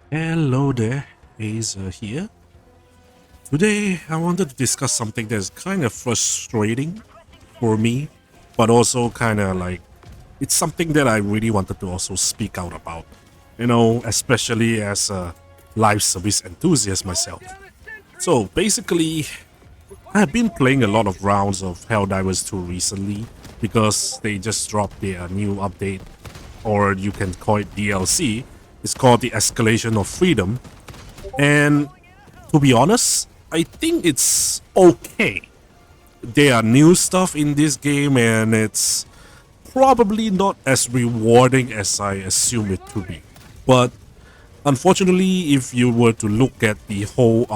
Hello there, Aza here. Today, I wanted to discuss something that's kind of frustrating for me, but also kind of like it's something that I really wanted to also speak out about. Especially as a live service enthusiast myself. So basically, I've been playing a lot of rounds of Helldivers 2 recently because they just dropped their new update, or you can call it DLC. It's called the Escalation of Freedom, and to be honest, I think it's okay. There are new stuff in this game, and it's probably not as rewarding as I assume it to be. But unfortunately, if you were to look at the whole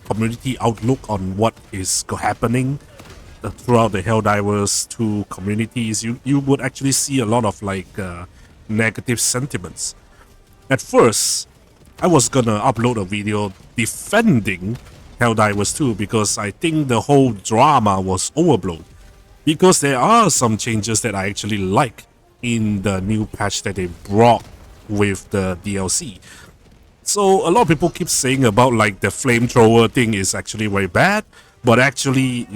community outlook on what is happening throughout the Helldivers 2 communities, you would actually see a lot of negative sentiments. At first, I was gonna upload a video defending Helldivers 2 because I think the whole drama was overblown. Because there are some changes that I actually like in the new patch that they brought with the DLC. So a lot of people keep saying about like the flamethrower thing is actually very bad, but actually,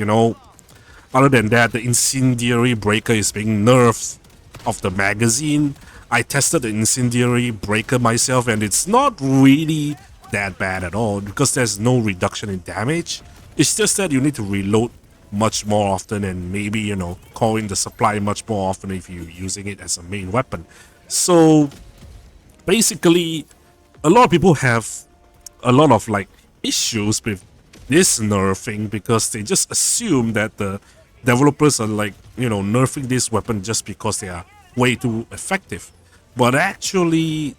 other than that, the incendiary breaker is being nerfed of the magazine. I tested the incendiary breaker myself, and it's not really that bad at all because there's no reduction in damage. It's just that you need to reload much more often and maybe, call in the supply much more often if you're using it as a main weapon. So basically, a lot of people have a lot of like issues with this nerfing because they just assume that the developers are like, nerfing this weapon just because they are way too effective. But actually,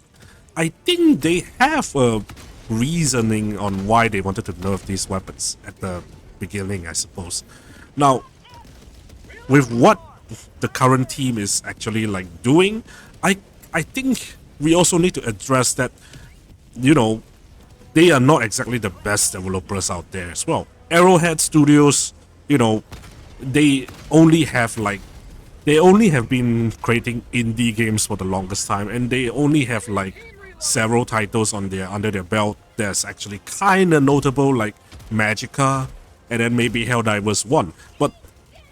I think they have a reasoning on why they wanted to nerf these weapons at the beginning, I suppose. Now, with what the current team is actually like doing, I think we also need to address that, you know, they are not exactly the best developers out there as well. Arrowhead Studios, you know, they only have like they only have been creating indie games for the longest time, and they only have like several titles on their under their belt that's actually kind of notable, like Magica, and then maybe Helldivers 1. But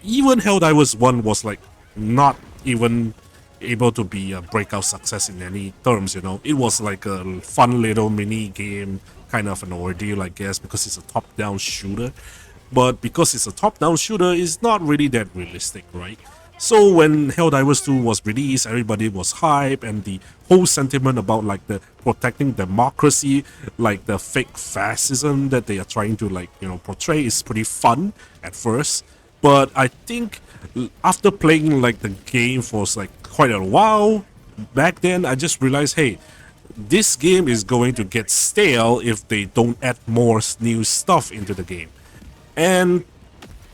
even Helldivers 1 was like not even able to be a breakout success in any terms, It was like a fun little mini game, kind of an ordeal, I guess, because it's a top-down shooter. But because it's a top-down shooter, it's not really that realistic, right? So when Helldivers 2 was released, everybody was hype, and the whole sentiment about like the protecting democracy, like the fake fascism that they are trying to portray is pretty fun at first. But I think after playing like the game for like quite a while back then, I just realized, hey, this game is going to get stale if they don't add more new stuff into the game. And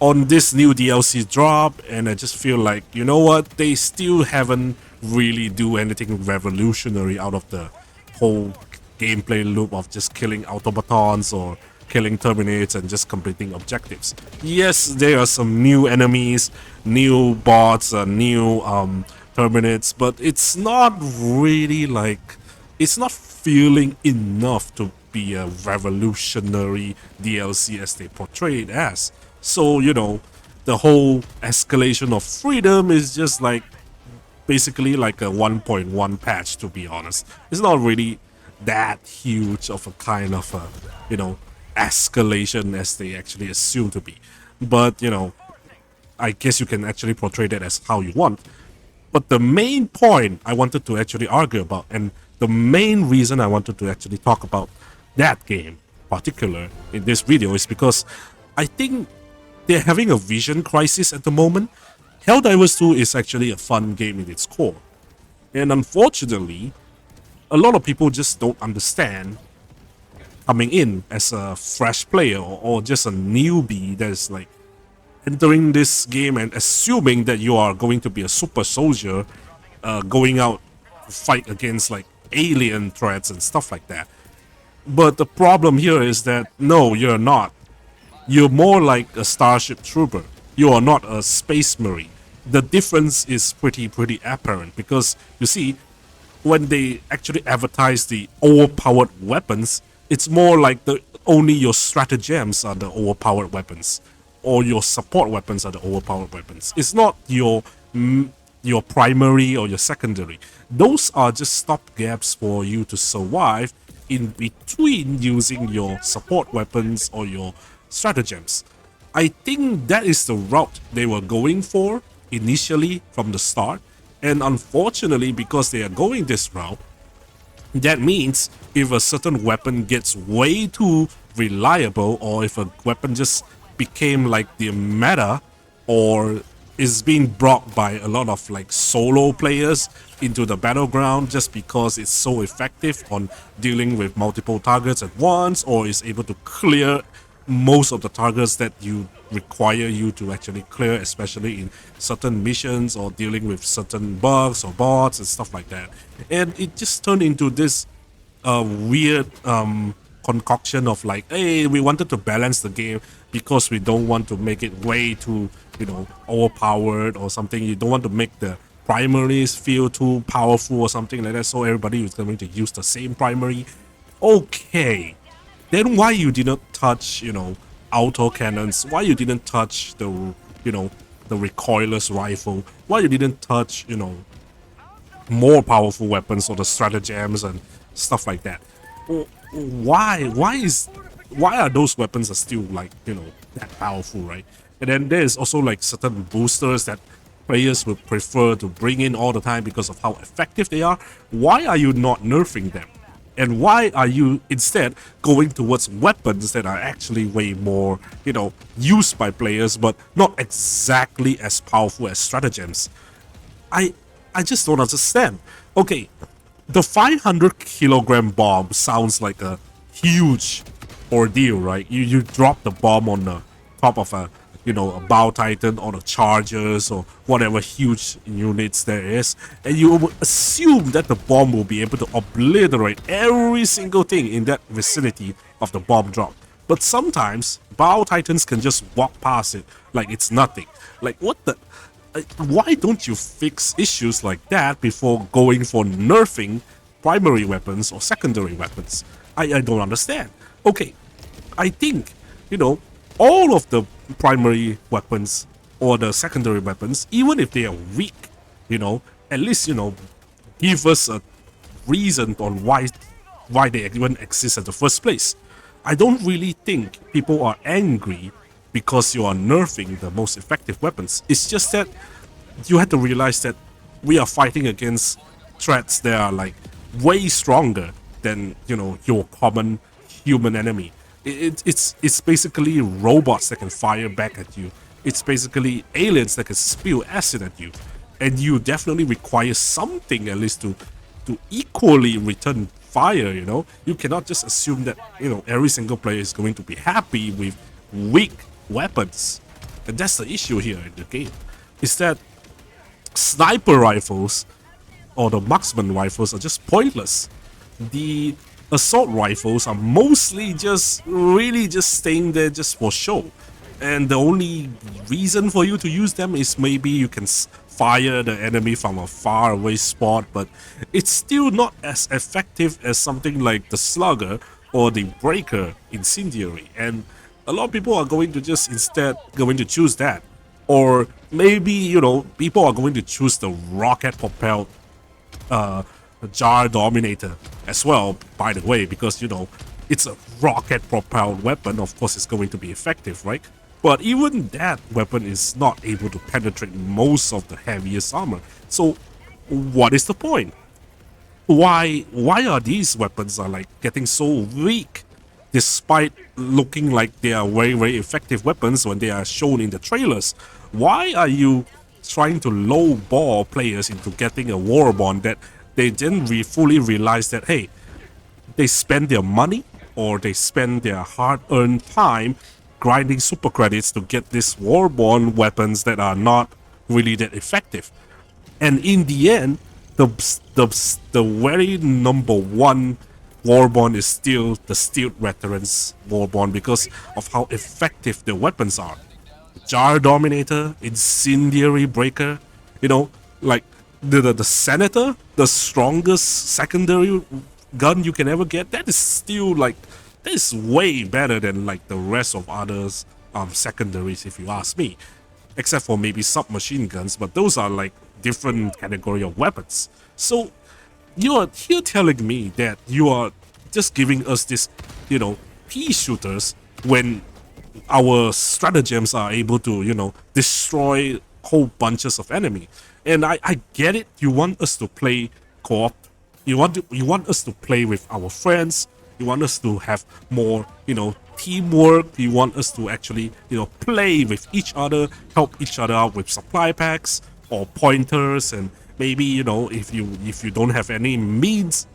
on this new DLC drop, and I just feel like, you know what, they still haven't really do anything revolutionary out of the whole gameplay loop of just killing automatons or killing terminates and just completing objectives. Yes, there are some new enemies, new bots, new terminates, but it's not really like it's not feeling enough to be a revolutionary DLC as they portray it as. So, the whole escalation of freedom is just like basically like a 1.1 patch, to be honest. It's not really that huge of a kind of a, escalation as they actually assume to be. But, I guess you can actually portray that as how you want. But the main point I wanted to actually argue about, and the main reason I wanted to actually talk about that game particular in this video, is because I think they're having a vision crisis at the moment. Helldivers 2 is actually a fun game in its core. And unfortunately, a lot of people just don't understand coming in as a fresh player or just a newbie that's like entering this game and assuming that you are going to be a super soldier going out to fight against like alien threats and stuff like that. But the problem here is that no, you're not. You're more like a starship trooper. You are not a space marine. The difference is pretty apparent because you see, when they actually advertise the overpowered weapons, it's more like the only your stratagems are the overpowered weapons, or your support weapons are the overpowered weapons. It's not your primary or your secondary. Those are just stopgaps for you to survive in between using your support weapons or your stratagems. I think that is the route they were going for initially from the start. And unfortunately, because they are going this route, that means if a certain weapon gets way too reliable, or if a weapon just became like the meta, or is being brought by a lot of like solo players into the battleground just because it's so effective on dealing with multiple targets at once, or is able to clear most of the targets that you require you to actually clear, especially in certain missions or dealing with certain bugs or bots and stuff like that. And it just turned into this weird concoction of like, hey, we wanted to balance the game because we don't want to make it way too, overpowered or something. You don't want to make the primaries feel too powerful or something like that, so everybody is going to use the same primary. Okay, then why you didn't touch, auto cannons? Why you didn't touch the, the recoilless rifle? Why you didn't touch, more powerful weapons or the stratagems and stuff like that? Why? Why are those weapons are still like, that powerful, right? And then there's also like certain boosters that players would prefer to bring in all the time because of how effective they are. Why are you not nerfing them? And why are you instead going towards weapons that are actually way more, used by players, but not exactly as powerful as stratagems? I I just don't understand. Okay, the 500 kilogram bomb sounds like a huge ordeal, right? You drop the bomb on the top of a bow titan or the chargers or whatever huge units there is, and you would assume that the bomb will be able to obliterate every single thing in that vicinity of the bomb drop. But sometimes bow titans can just walk past it like it's nothing. Like what the? Why don't you fix issues like that before going for nerfing primary weapons or secondary weapons? I don't understand. Okay, I think, all of the primary weapons or the secondary weapons, even if they are weak, at least, give us a reason on why they even exist in the first place. I don't really think people are angry because you are nerfing the most effective weapons. It's just that you have to realize that we are fighting against threats that are like way stronger than your common human enemy. It's basically robots that can fire back at you. It's basically aliens that can spew acid at you, and you definitely require something at least to equally return fire. You cannot just assume that every single player is going to be happy with weak weapons, and that's the issue here in the game. Is that sniper rifles or the marksman rifles are just pointless. The assault rifles are mostly just really just staying there just for show. And the only reason for you to use them is maybe you can fire the enemy from a far away spot, but it's still not as effective as something like the slugger or the breaker incendiary. And a lot of people are going to just instead going to choose that. Or maybe, people are going to choose the rocket propelled jar dominator as well, by the way, because it's a rocket propelled weapon. Of course it's going to be effective, right? But even that weapon is not able to penetrate most of the heaviest armor. So what is the point? Why are these weapons are like getting so weak despite looking like they are very, very effective weapons when they are shown in the trailers? Why are you trying to lowball players into getting a war bond that they didn't fully realize that, hey, they spend their money or they spend their hard-earned time grinding super credits to get these war-born weapons that are not really that effective. And in the end, the very number one Warborn is still the Stealth Veterans Warborn because of how effective the weapons are. Jar Dominator, Incendiary Breaker, like the senator, the strongest secondary gun you can ever get, that is still like, that is way better than like the rest of others secondaries, if you ask me, except for maybe submachine guns, but those are like different category of weapons. So you are here telling me that you are just giving us this, pea shooters when our stratagems are able to, destroy whole bunches of enemy. And I get it. You want us to play co-op. You want us to play with our friends. You want us to have more, teamwork. You want us to actually, play with each other, help each other out with supply packs or pointers, and maybe, if you don't have any means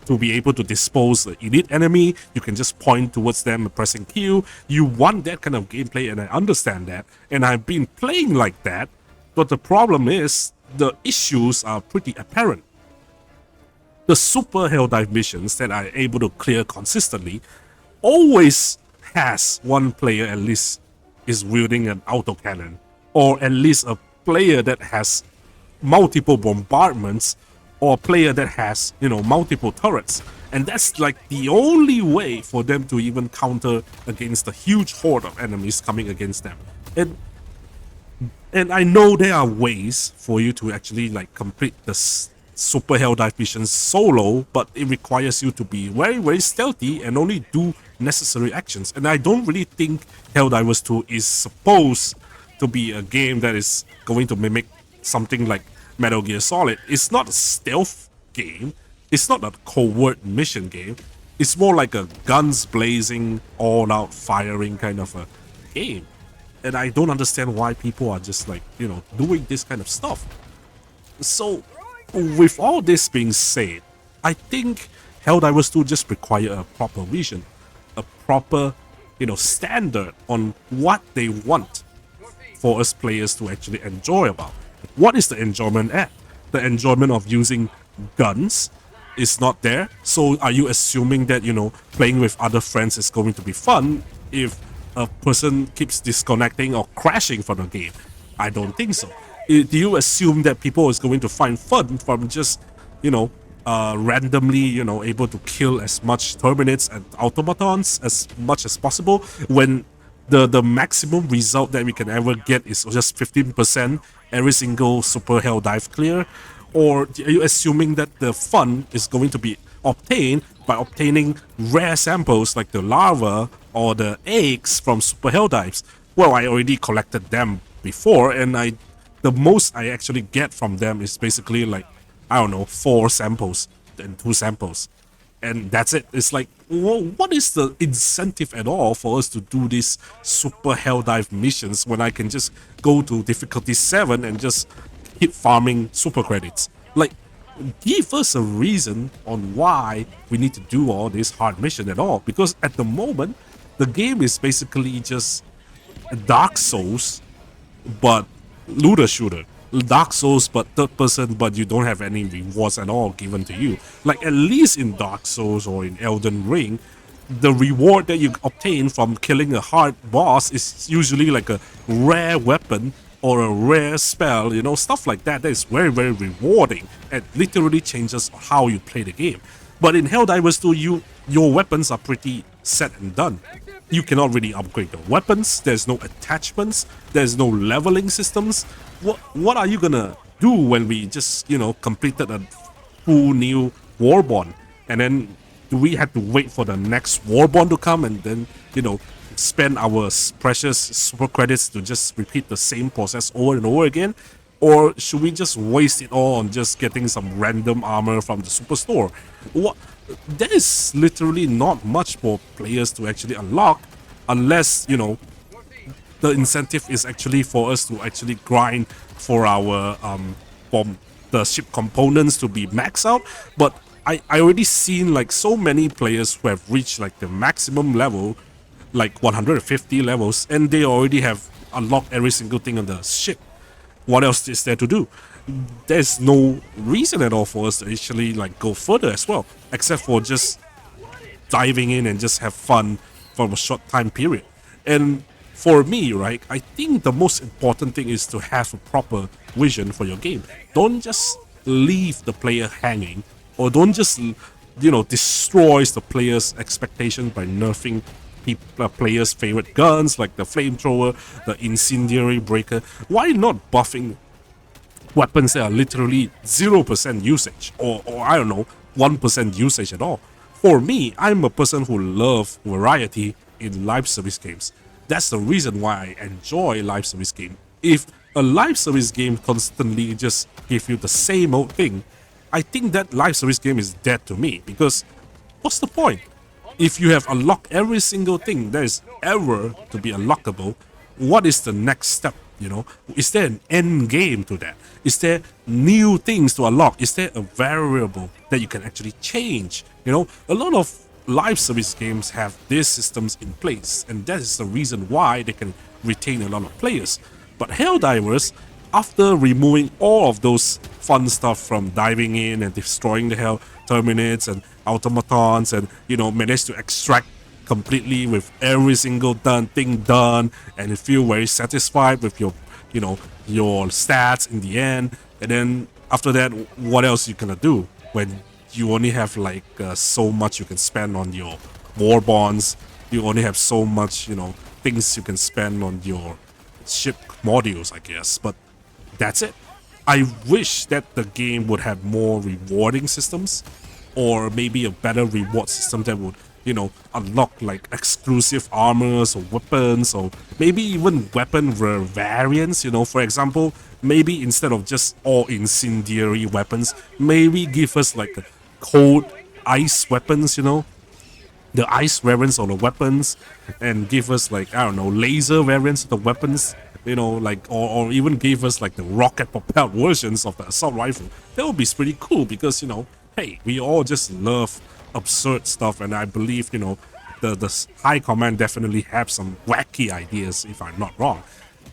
to be able to dispose the elite enemy, you can just point towards them and pressing Q. You want that kind of gameplay, and I understand that. And I've been playing like that, but the problem is the issues are pretty apparent. The super Helldive missions that are able to clear consistently always has one player at least is wielding an autocannon, or at least a player that has multiple bombardments, or a player that has, multiple turrets. And that's like the only way for them to even counter against the huge horde of enemies coming against them. And I know there are ways for you to actually like complete the super Helldive missions solo, but it requires you to be very, very stealthy and only do necessary actions. And I don't really think Helldivers 2 is supposed to be a game that is going to mimic something like Metal Gear Solid. It's not a stealth game. It's not a covert mission game. It's more like a guns blazing, all-out firing kind of a game. And I don't understand why people are just like, doing this kind of stuff. So, with all this being said, I think Helldivers 2 just require a proper vision, a proper, standard on what they want for us players to actually enjoy about. What is the enjoyment at? The enjoyment of using guns is not there. So are you assuming that, playing with other friends is going to be fun if a person keeps disconnecting or crashing from the game? I don't think so. Do you assume that people is going to find fun from just, randomly, able to kill as much Terminates and automatons as much as possible when the maximum result that we can ever get is just 15% every single super Helldive clear? Or are you assuming that the fun is going to be obtained by obtaining rare samples like the larva or the eggs from super Helldives? Well, I already collected them before, and the most I actually get from them is basically like, I don't know, 4 samples and 2 samples. And that's it. It's like, well, what is the incentive at all for us to do these super Helldive missions when I can just go to difficulty 7 and just keep farming super credits? Like, give us a reason on why we need to do all this hard mission at all. Because at the moment, the game is basically just Dark Souls, but looter shooter. Dark Souls but third person, but you don't have any rewards at all given to you. Like, at least in Dark Souls or in Elden Ring, the reward that you obtain from killing a hard boss is usually like a rare weapon or a rare spell, stuff like that. That is very, very rewarding and literally changes how you play the game. But in Helldivers 2, your weapons are pretty set and done. You cannot really upgrade the weapons. There's no attachments. There's no leveling systems. What are you gonna do when we just, completed a full new Warborn? And then do we have to wait for the next Warborn to come and then, spend our precious super credits to just repeat the same process over and over again? Or should we just waste it all on just getting some random armor from the superstore? There is literally not much for players to actually unlock unless, the incentive is actually for us to actually grind for our from the ship components to be maxed out. But I already seen like so many players who have reached like the maximum level, like 150 levels, and they already have unlocked every single thing on the ship. What else is there to do? There's no reason at all for us to actually like go further as well, except for just diving in and just have fun for a short time period. And for me, right, I think the most important thing is to have a proper vision for your game. Don't just leave the player hanging, or don't just, destroys the player's expectations by nerfing players' favorite guns like the flamethrower, the incendiary breaker. Why not buffing weapons that are literally 0% usage, or I don't know, 1% usage at all? For me, I'm a person who loves variety in live service games. That's the reason why I enjoy live service game. If a live service game constantly just give you the same old thing, I think that live service game is dead to me, because what's the point? If you have unlocked every single thing that is ever to be unlockable, what is the next step? Is there an end game to that? Is there new things to unlock? Is there a variable that you can actually change? A lot of live service games have these systems in place, and that is the reason why they can retain a lot of players. But Helldivers, after removing all of those fun stuff from diving in and destroying the Hell Terminates and automatons, and managed to extract completely with every single thing done, and you feel very satisfied with your stats in the end. And then after that, what else you gonna do when you only have like so much you can spend on your war bonds? You only have so much things you can spend on your ship modules, I guess. But that's it. I wish that the game would have more rewarding systems, or maybe a better reward system that would unlock like exclusive armors or weapons, or maybe even weapon variants. For example, maybe instead of just all incendiary weapons, maybe give us like a cold ice weapons, the ice variants of the weapons, and give us like, I don't know, laser variants of the weapons, like, or even give us like the rocket propelled versions of the assault rifle. That would be pretty cool, because hey, we all just love absurd stuff, and I believe the high command definitely have some wacky ideas, if I'm not wrong.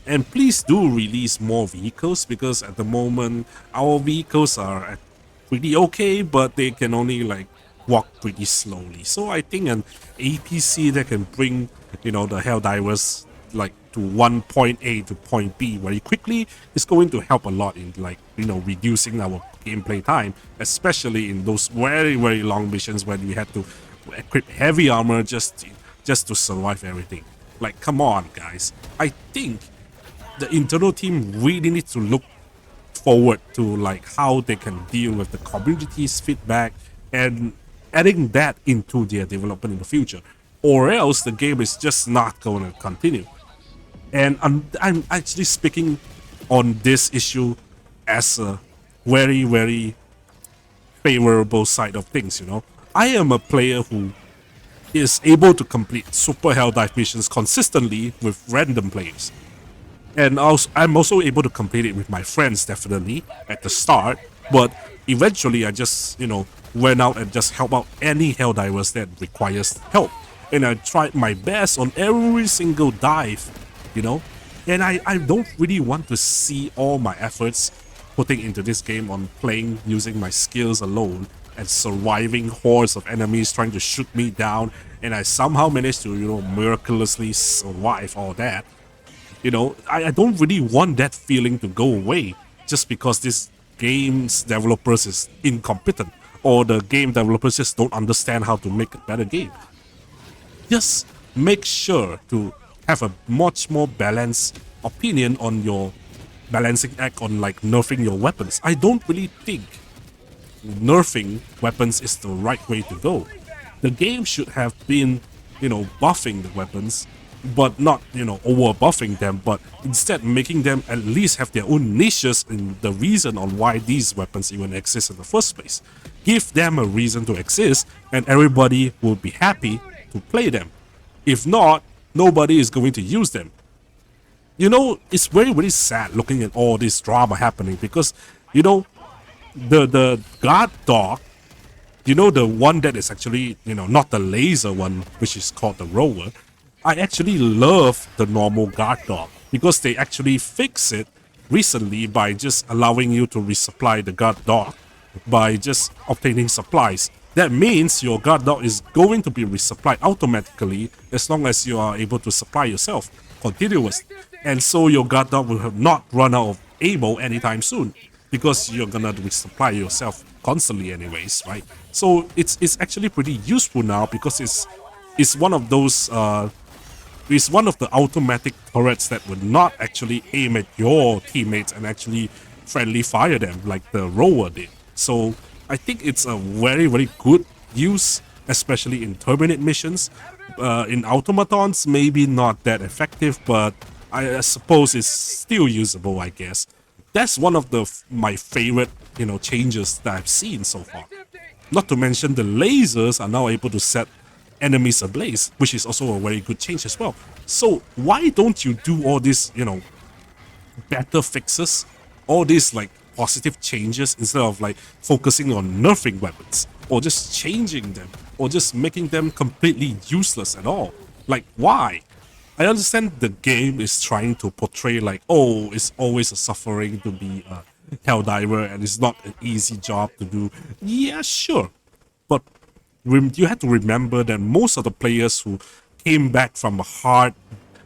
And please do release more vehicles, because at the moment our vehicles are pretty okay, but they can only like walk pretty slowly. So I think an APC that can bring the Helldivers like to one point A to point B very quickly is going to help a lot in like reducing our gameplay time, especially in those very, very long missions when we had to equip heavy armor just to survive everything. Like, come on, guys. I think the internal team really needs to look forward to like how they can deal with the community's feedback and adding that into their development in the future, or else the game is just not going to continue. And I'm actually speaking on this issue as a very, very favorable side of things. I am a player who is able to complete super Helldive missions consistently with random players. And I'm also able to complete it with my friends, definitely, at the start. But eventually, I just, went out and just help out any Helldivers that requires help. And I tried my best on every single dive, And I don't really want to see all my efforts putting into this game on playing using my skills alone and surviving hordes of enemies trying to shoot me down, and I somehow managed to, miraculously survive all that. I don't really want that feeling to go away just because this game's developers is incompetent, or the game developers just don't understand how to make a better game. Just make sure to have a much more balanced opinion on your balancing act on like nerfing your weapons. I don't really think nerfing weapons is the right way to go. The game should have been, buffing the weapons, but not, over buffing them, but instead making them at least have their own niches in the reason on why these weapons even exist in the first place. Give them a reason to exist, and everybody will be happy to play them. If not, nobody is going to use them. It's very, very sad looking at all this drama happening, because, the guard dog, the one that is actually, not the laser one, which is called the rover. I actually love the normal guard dog, because they actually fix it recently by just allowing you to resupply the guard dog by just obtaining supplies. That means your guard dog is going to be resupplied automatically as long as you are able to supply yourself. continuous. And so your guard dog will have not run out of ammo anytime soon, because you're gonna resupply yourself constantly anyways, right? So it's actually pretty useful now, because it's one of those is one of the automatic turrets that would not actually aim at your teammates and actually friendly fire them like the rower did. So I think it's a very, very good use, especially in terminate missions. In automatons, maybe not that effective, but I suppose it's still usable, I guess. That's one of my favorite, changes that I've seen so far. Not to mention the lasers are now able to set enemies ablaze, which is also a very good change as well. So why don't you do all these, better fixes, all these like positive changes, instead of like focusing on nerfing weapons or just changing them or just making them completely useless at all? Like, why? I understand the game is trying to portray like, oh, it's always a suffering to be a Helldiver and it's not an easy job to do. Yeah, sure. But you have to remember that most of the players who came back from hard,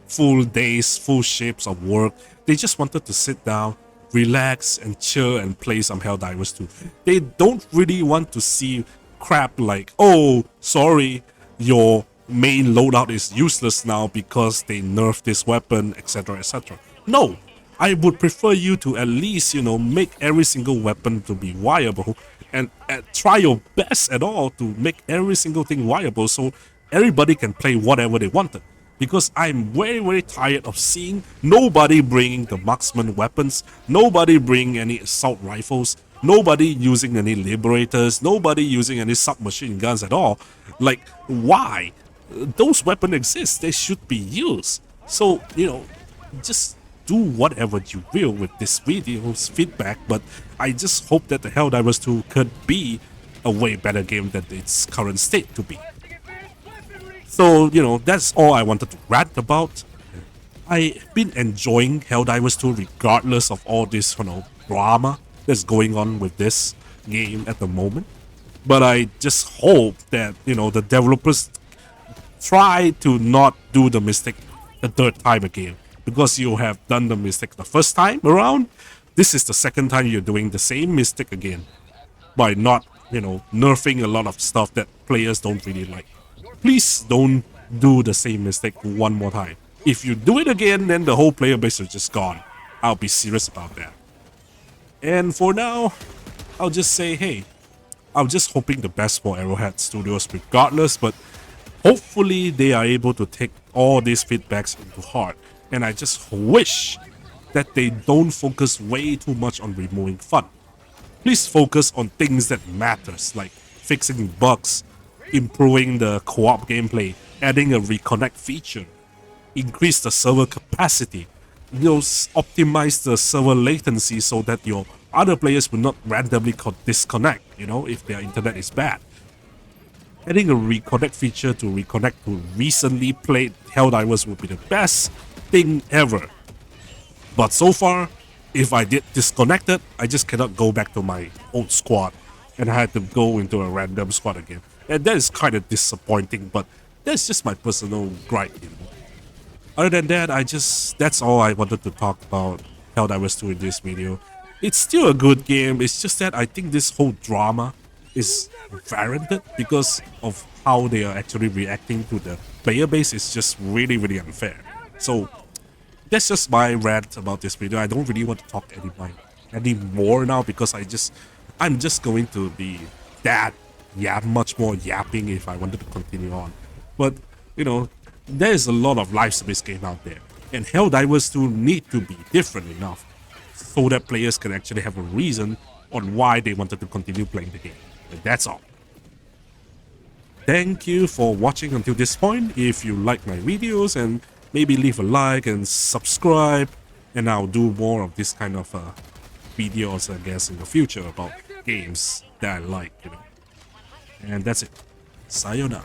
full days, full shifts of work, they just wanted to sit down, relax, and chill and play some Helldivers 2. They don't really want to see crap like, oh, sorry, your main loadout is useless now because they nerfed this weapon, etc., etc. No, I would prefer you to at least, make every single weapon to be viable and try your best at all to make every single thing viable so everybody can play whatever they wanted. Because I'm very, very tired of seeing nobody bringing the marksman weapons, nobody bringing any assault rifles, nobody using any liberators, nobody using any submachine guns at all. Like, why? Those weapons exist, they should be used. So, just do whatever you will with this video's feedback, but I just hope that the Helldivers 2 could be a way better game than its current state to be. So, that's all I wanted to rant about. I've been enjoying Helldivers 2 regardless of all this, drama that's going on with this game at the moment. But I just hope that, the developers try to not do the mistake the third time again. Because you have done the mistake the first time around, this is the second time you're doing the same mistake again. By not, nerfing a lot of stuff that players don't really like. Please don't do the same mistake one more time. If you do it again, then the whole player base is just gone. I'll be serious about that. And for now, I'll just say, hey, I'm just hoping the best for Arrowhead Studios regardless, but hopefully they are able to take all these feedbacks into heart. And I just wish that they don't focus way too much on removing fun. Please focus on things that matters, like fixing bugs, improving the co-op gameplay, adding a reconnect feature, increase the server capacity, optimize the server latency so that your other players will not randomly disconnect, if their internet is bad. Adding a reconnect feature to reconnect to recently played Helldivers would be the best thing ever. But so far, if I did disconnected, I just cannot go back to my old squad and I had to go into a random squad again. And that is kind of disappointing, but that's just my personal gripe. Other than that, that's all I wanted to talk about Helldivers 2 in this video. It's still a good game, it's just that I think this whole drama is warranted because of how they are actually reacting to the player base. Is just really, really unfair. So that's just my rant about this video. I don't really want to talk anymore now because I'm just going to be much more yapping if I wanted to continue on. But there is a lot of live service game out there, and Helldivers 2 need to be different enough so that players can actually have a reason on why they wanted to continue playing the game. And that's all. Thank you for watching until this point. If you like my videos, and maybe leave a like and subscribe, and I'll do more of this kind of videos, I guess, in the future about games that I like, And that's it. Sayonara.